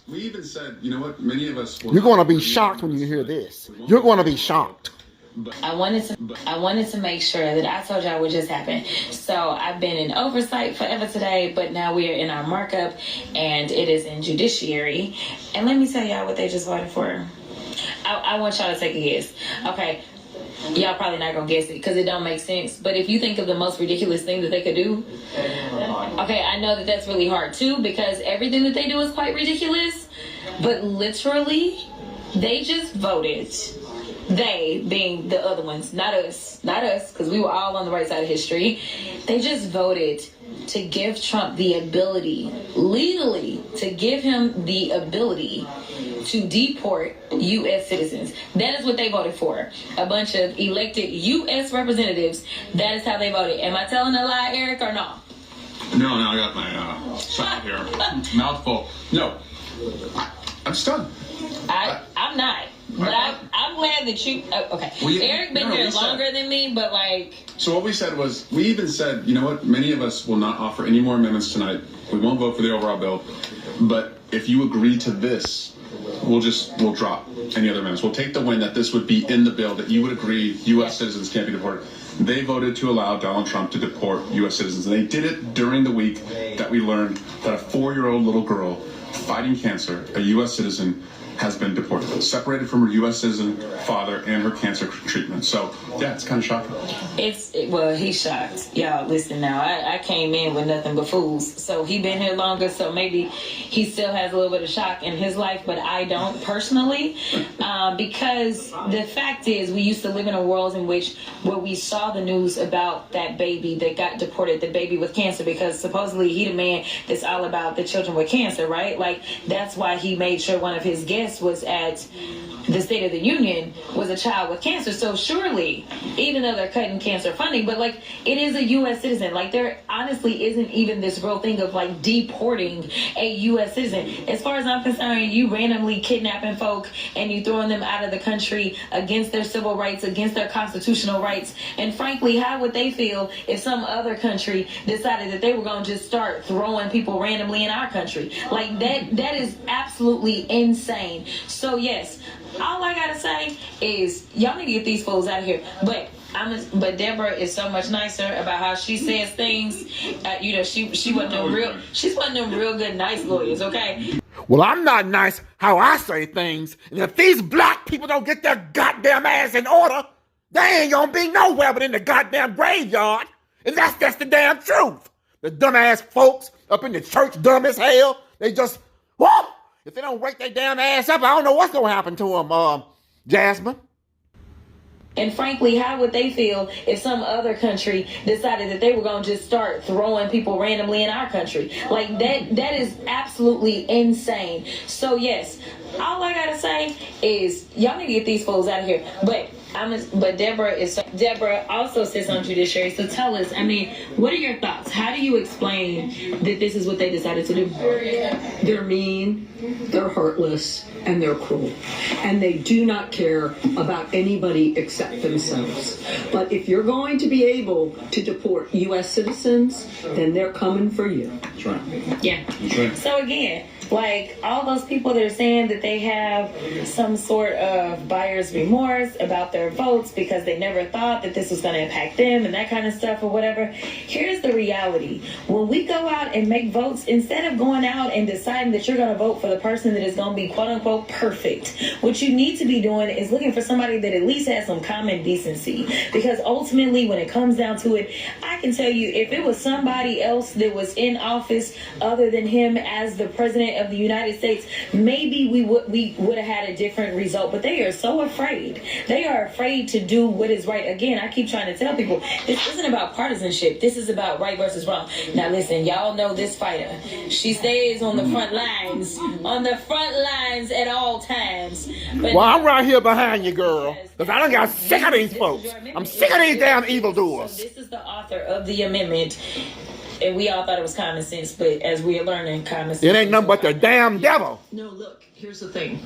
We even said, you know what, many of us will You're going to be shocked when you hear this. You're going to be shocked. I wanted to make sure that I told y'all what just happened. So I've been in oversight forever today, but now we are in our markup and it is in judiciary. And let me tell y'all what they just voted for. I want y'all to take a guess. Okay. Y'all probably not gonna guess it because it don't make sense. But if you think of the most ridiculous thing that they could do, okay, I know that that's really hard too because everything that they do is quite ridiculous. But literally, they just voted. They being the other ones, not us, because we were all on the right side of history. They just voted to give Trump the ability, legally, to give him the ability to deport U.S. citizens. That is what they voted for. A bunch of elected U.S. representatives. That is how they voted. Am I telling a lie, Eric, or no? No, I got my shot here. Mouthful. No, I'm stunned. I'm not. But I'm glad that you... okay. Eric been here longer than me, but like... So what we said was, we even said, you know what, many of us will not offer any more amendments tonight. We won't vote for the overall bill. But if you agree to this, we'll drop any other amendments. We'll take the win that this would be in the bill, that you would agree U.S. citizens can't be deported. They voted to allow Donald Trump to deport U.S. citizens. And they did it during the week that we learned that a 4-year-old little girl fighting cancer, a U.S. citizen, has been deported, separated from her U.S. citizen father and her cancer treatment. So, yeah, it's kind of shocking. Well, he's shocked. Y'all, listen now. I came in with nothing but fools. So he been here longer, so maybe he still has a little bit of shock in his life, but I don't personally. Because the fact is, we used to live in a world in which where we saw the news about that baby that got deported, the baby with cancer, because supposedly he the man that's all about the children with cancer, right? Like, that's why he made sure one of his guests was at the State of the Union was a child with cancer. So surely, even though they're cutting cancer funding, but like it is a U.S. citizen. Like there honestly isn't even this real thing of like deporting a U.S. citizen. As far as I'm concerned, you randomly kidnapping folk and you throwing them out of the country against their civil rights, against their constitutional rights. And frankly, how would they feel if some other country decided that they were going to just start throwing people randomly in our country? Like that is absolutely insane. So yes, all I gotta say is y'all need to get these fools out of here. But Deborah is so much nicer about how she says things. You know, she's one of them real good nice lawyers. Okay. Well, I'm not nice how I say things, and if these black people don't get their goddamn ass in order, they ain't gonna be nowhere but in the goddamn graveyard. And that's the damn truth. The dumbass folks up in the church, dumb as hell. They just whoop. If they don't wake their damn ass up, I don't know what's going to happen to them, Jasmine. And frankly, how would they feel if some other country decided that they were going to just start throwing people randomly in our country? Like that is absolutely insane. So yes, all I got to say is y'all need to get these fools out of here. But Deborah also sits on judiciary. So tell us, I mean, what are your thoughts? How do you explain that this is what they decided to do? They're mean, they're heartless, and they're cruel. And they do not care about anybody except themselves. But if you're going to be able to deport U.S. citizens, then they're coming for you. That's right. Yeah. That's right. So again, like all those people that are saying that they have some sort of buyer's remorse about their votes because they never thought that this was going to impact them and that kind of stuff or whatever. Here's the reality. When we go out and make votes, instead of going out and deciding that you're going to vote for the person that is going to be quote unquote perfect, what you need to be doing is looking for somebody that at least has some common decency. Because ultimately, when it comes down to it, I can tell you, if it was somebody else that was in office other than him as the president of the United States, maybe we would have had a different result. But they are so afraid. They are afraid to do what is right. Again, I keep trying to tell people, this isn't about partisanship. This is about right versus wrong. Now listen, y'all know this fighter. She stays on the front lines, at all times. But well, I'm right here behind you, girl, because I done got sick of these folks. I'm sick of these damn evildoers. So this is the author of the amendment. And we all thought it was common sense, but as we are learning, common sense. It ain't nothing but the damn devil. No, look, here's the thing.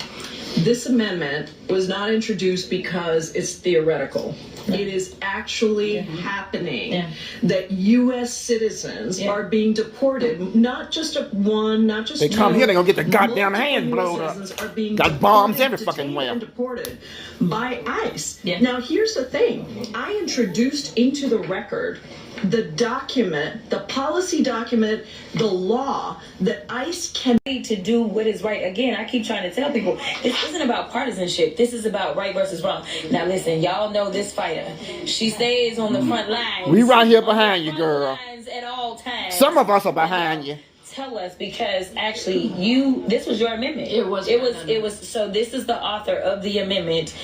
This amendment was not introduced because it's theoretical. It is actually happening that U.S. citizens are being deported. Not just one, not just They come here, they gonna get their goddamn multiple hands US blown up. citizens are being Got bombs deported, every fucking detained, where. and deported by ICE. Now, here's the thing. I introduced into the record the document, the policy document, the law that ICE can to do what is right. Again, I keep trying to tell people this isn't about partisanship. This is about right versus wrong. Now listen, y'all know this fighter. She stays on the front lines. We right here behind you, girl. Lines at all times. Some of us are behind you. Tell us, because actually this was your amendment. It was. So this is the author of the amendment.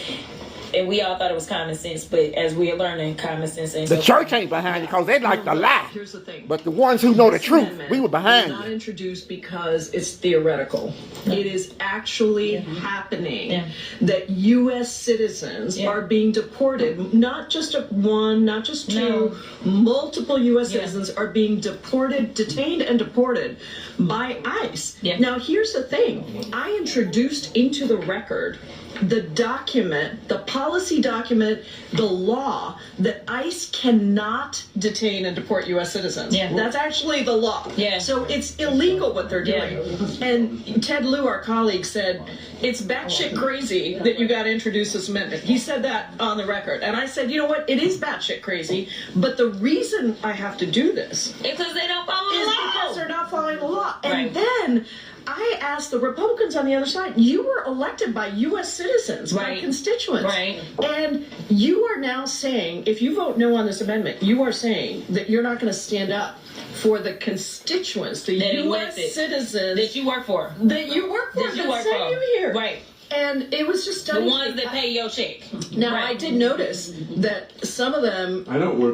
And we all thought it was common sense, but as we are learning, common sense ain't The so church ain't behind you because they like to lie. Here's the thing. But the ones who know the This truth, amendment we were behind was not you. introduced because it's theoretical. It is actually happening that U.S. citizens are being deported. Not just one, not just two, multiple U.S. citizens are being deported, detained and deported by ICE. Now, here's the thing. I introduced into the record the document, the policy document, the law that ICE cannot detain and deport U.S. citizens. That's actually the law. So it's illegal what they're doing. And Ted Lieu, our colleague, said, it's batshit crazy that you got to introduce this amendment. He said that on the record. And I said, you know what? It is batshit crazy. But the reason I have to do this because they don't follow the is law. because they're not following the law. And then I asked the Republicans on the other side, you were elected by U.S. citizens, by constituents. And you are now saying, if you vote no on this amendment, you are saying that you're not going to stand up for the constituents, the U.S. citizens that you work for. That you work for, that send you here. And it was just stunning. The ones that pay your check. Now, I did notice that some of them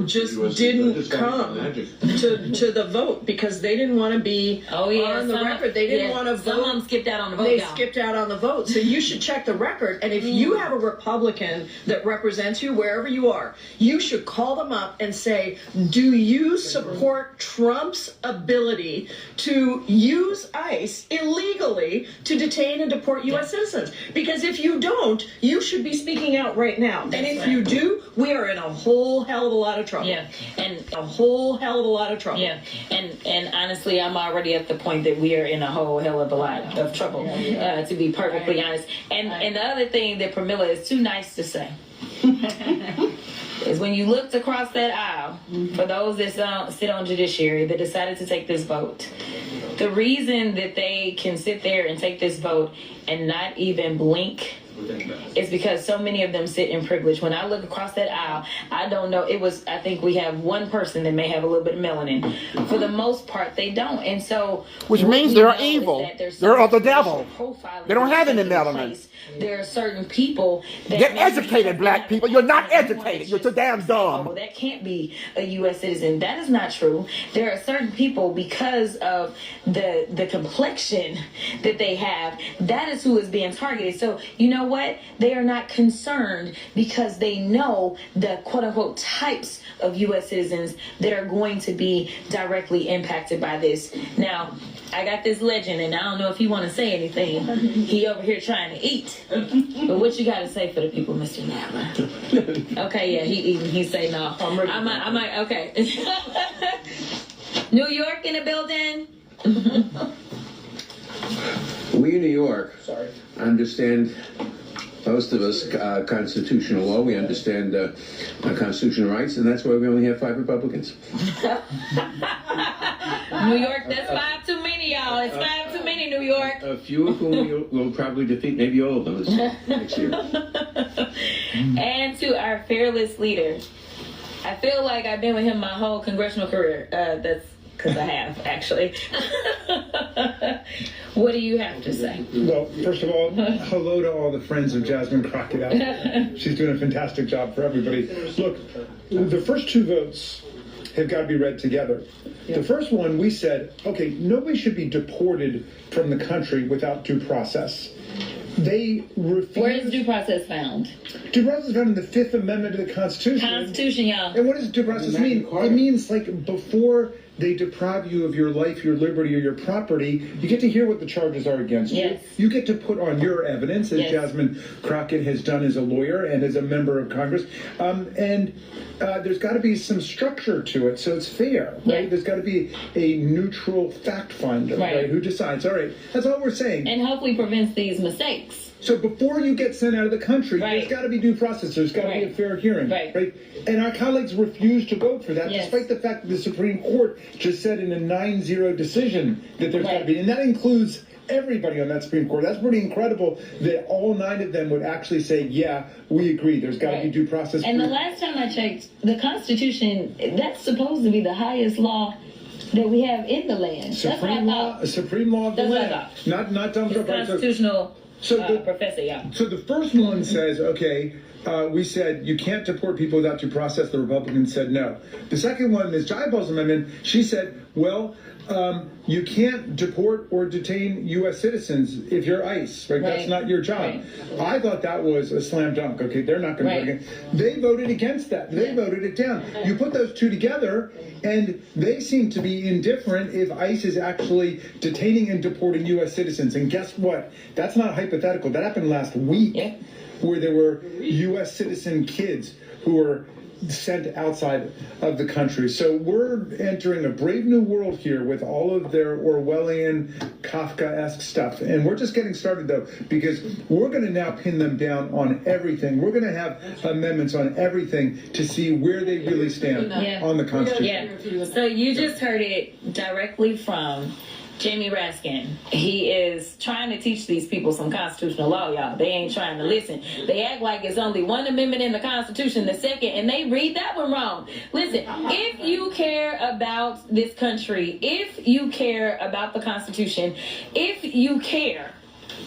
just didn't come to the vote because they didn't want to be on the record. They didn't want to vote. Some of them skipped out on the vote. They skipped out on the vote. So you should check the record. And if you have a Republican that represents you wherever you are, you should call them up and say, do you support Trump's ability to use ICE illegally to detain and deport U.S. citizens? Because if you don't, you should be speaking out right now. And if you do, we are in a whole hell of a lot of trouble. And a whole hell of a lot of trouble. And honestly, I'm already at the point that we are in a whole hell of a lot of trouble, to be perfectly honest. And the other thing that Pramila is too nice to say is when you looked across that aisle, for those that sit on judiciary that decided to take this vote, the reason that they can sit there and take this vote and not even blink is because so many of them sit in privilege. When I look across that aisle, I don't know. I think we have one person that may have a little bit of melanin. For the most part, they don't. And so, which means they're evil. They're of the devil. They don't have any melanin. There are certain people that get educated, black people. You're not educated. You're too damn dumb. Oh, that can't be a U.S. citizen. That is not true. There are certain people, because of the complexion that they have, that is who is being targeted. So you know what? They are not concerned because they know the quote-unquote types of U.S. citizens that are going to be directly impacted by this. Now, I got this legend, and I don't know if he want to say anything. He over here trying to eat. But what you got to say for the people, Mr. Nadler? Okay, yeah, he eating. He say no. I might, okay. New York in the building. We in New York understand, most of us, constitutional law. We understand constitutional rights, and that's why we only have 5 Republicans. New York, that's 5 too many, y'all. It's 5 too many, New York. A few of whom will probably defeat maybe all of them next year. And to our fearless leader. I feel like I've been with him my whole congressional career. That's because I have, actually. What do you have to say? Well, first of all, hello to all the friends of Jasmine Crockett out there. She's doing a fantastic job for everybody. Look, the first 2 votes have got to be read together. The first one, we said, okay, nobody should be deported from the country without due process. They refused. Where is due process found? Due process is found in the 5th Amendment to the Constitution. Constitution, y'all. And what does due process mean? It means like before they deprive you of your life, your liberty, or your property, you get to hear what the charges are against you. You get to put on your evidence, as Jasmine Crockett has done as a lawyer and as a member of Congress. And there's got to be some structure to it, so it's fair, right? There's got to be a neutral fact finder, right? Who decides. All right, that's all we're saying. And hopefully prevents these mistakes. So before you get sent out of the country, there's got to be due process. There's got to be a fair hearing, right? And our colleagues refuse to vote for that, despite the fact that the Supreme Court just said in a 9-0 decision that there's got to be, and that includes everybody on that Supreme Court. That's pretty incredible that all 9 of them would actually say, yeah, we agree. There's got to be due process. And the last time I checked, the Constitution, that's supposed to be the highest law that we have in the land. Supreme law of the land. Not Donald Trump. Constitutional. Professor, So the first one says, okay, we said you can't deport people without due process. The Republicans said no. The second one, Ms. Jaibal's amendment, she said, well, you can't deport or detain U.S. citizens if you're ICE, right? That's not your job. I thought that was a slam dunk. Okay, they're not going to vote against. They voted against that. They voted it down. You put those two together, and they seem to be indifferent if ICE is actually detaining and deporting U.S. citizens. And guess what? That's not hypothetical. That happened last week, where there were U.S. citizen kids who were sent outside of the country. So we're entering a brave new world here with all of their Orwellian, Kafkaesque stuff. And we're just getting started, though, because we're going to now pin them down on everything. We're going to have amendments on everything to see where they really stand on the Constitution. So you just heard it directly from Jamie Raskin. He is trying to teach these people some constitutional law, y'all. They ain't trying to listen. They act like it's only one amendment in the Constitution, the second, and they read that one wrong. Listen, if you care about this country, if you care about the Constitution, if you care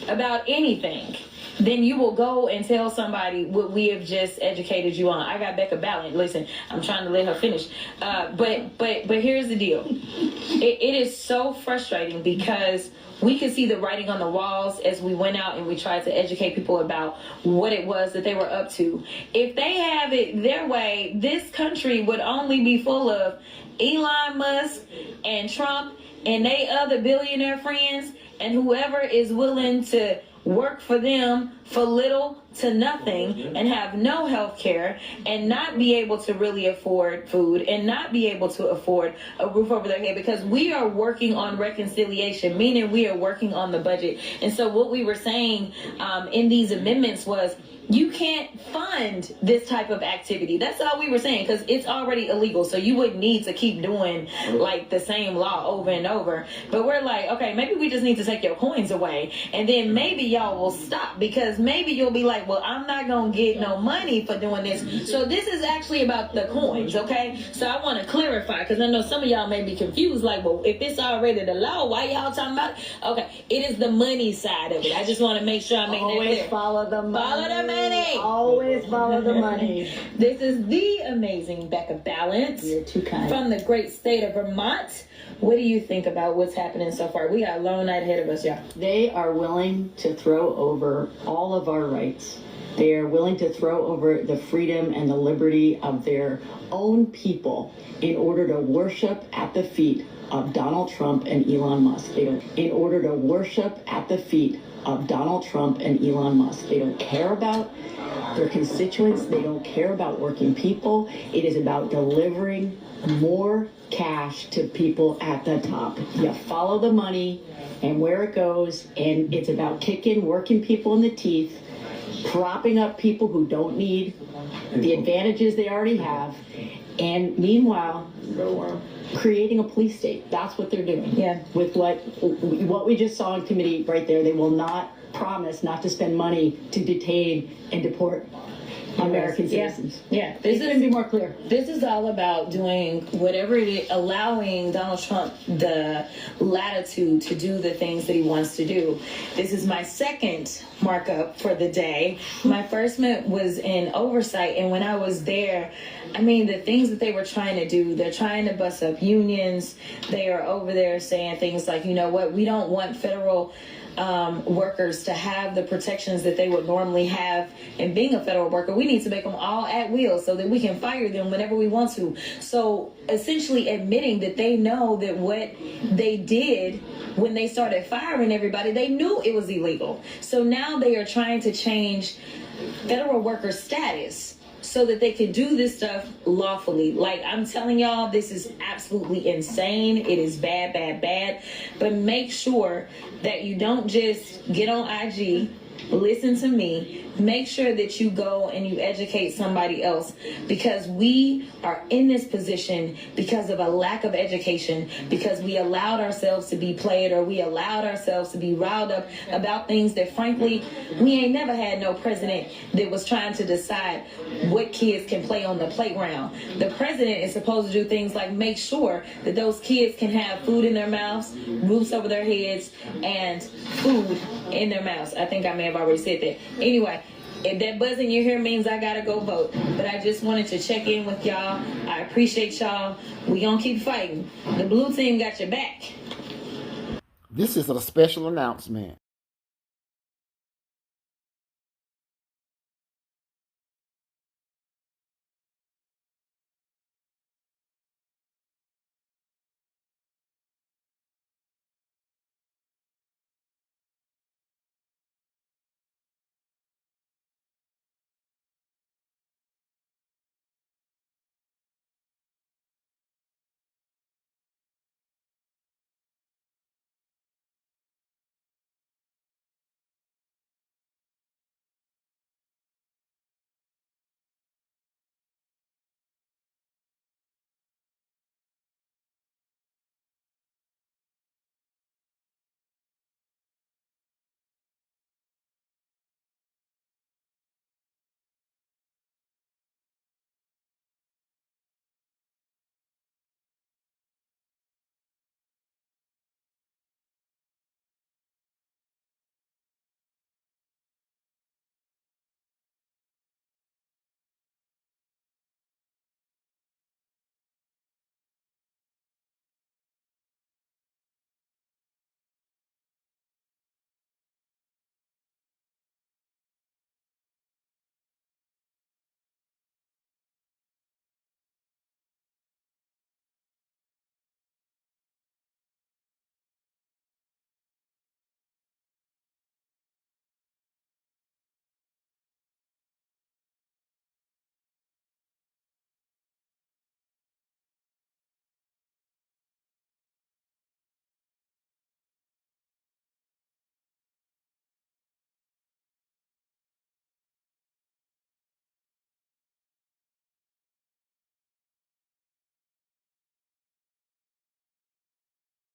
about anything, then you will go and tell somebody what we have just educated you on. I got Becca Ballant. Listen, I'm trying to let her finish. But here's the deal. It is so frustrating because we could see the writing on the walls as we went out and we tried to educate people about what it was that they were up to. If they have it their way, this country would only be full of Elon Musk and Trump and they other billionaire friends and whoever is willing to work for them for little to nothing and have no health care and not be able to really afford food and not be able to afford a roof over their head, because we are working on reconciliation, meaning we are working on the budget. And so what we were saying in these amendments was you can't fund this type of activity. That's all we were saying, because it's already illegal. So you wouldn't need to keep doing like the same law over and over. But we're like, okay, maybe we just need to take your coins away. And then maybe y'all will stop, because maybe you'll be like, well, I'm not going to get no money for doing this. So this is actually about the coins, okay? So I want to clarify, because I know some of y'all may be confused, like, well, if it's already the law, why y'all talking about it? Okay, it is the money side of it. I just want to make sure I make that clear. Always follow the money. Follow the money. Always follow the money. This is the amazing Becca Ballant. You're too kind. From the great state of Vermont. What do you think about what's happening so far? We got a long night ahead of us, y'all. They are willing to throw over all of our rights. They are willing to throw over the freedom and the liberty of their own people in order to worship at the feet of Donald Trump and Elon Musk. In order to worship at the feet of Donald Trump and Elon Musk. They don't care about their constituents. They don't care about working people. It is about delivering more cash to people at the top. You follow the money and where it goes, and it's about kicking working people in the teeth, propping up people who don't need the advantages they already have, and meanwhile, creating a police state. That's what they're doing. Yeah. With what we just saw in committee right there, they will not promise not to spend money to detain and deport American citizens. Yeah. This couldn't be more clear. This is all about doing whatever it is, allowing Donald Trump the latitude to do the things that he wants to do. This is my second markup for the day. My first was in oversight, and when I was there, I mean, the things that they were trying to do, they're trying to bust up unions. They are over there saying things like, you know what, we don't want federal workers to have the protections that they would normally have in being a federal worker. We need to make them all at will so that we can fire them whenever we want to. So essentially admitting that they know that what they did when they started firing everybody, they knew it was illegal. So now they are trying to change federal worker status so that they could do this stuff lawfully. Like, I'm telling y'all, this is absolutely insane. It is bad, bad, bad. But make sure that you don't just get on IG, listen to me. Make sure that you go and you educate somebody else, because we are in this position because of a lack of education, because we allowed ourselves to be played, or we allowed ourselves to be riled up about things that, frankly, we ain't never had no president that was trying to decide what kids can play on the playground. The president is supposed to do things like make sure that those kids can have food in their mouths, roofs over their heads, and food in their mouths. I think I may have already said that. Anyway, if that buzz in your ear means I gotta go vote. But I just wanted to check in with y'all. I appreciate y'all. We gonna keep fighting. The blue team got your back. This is a special announcement.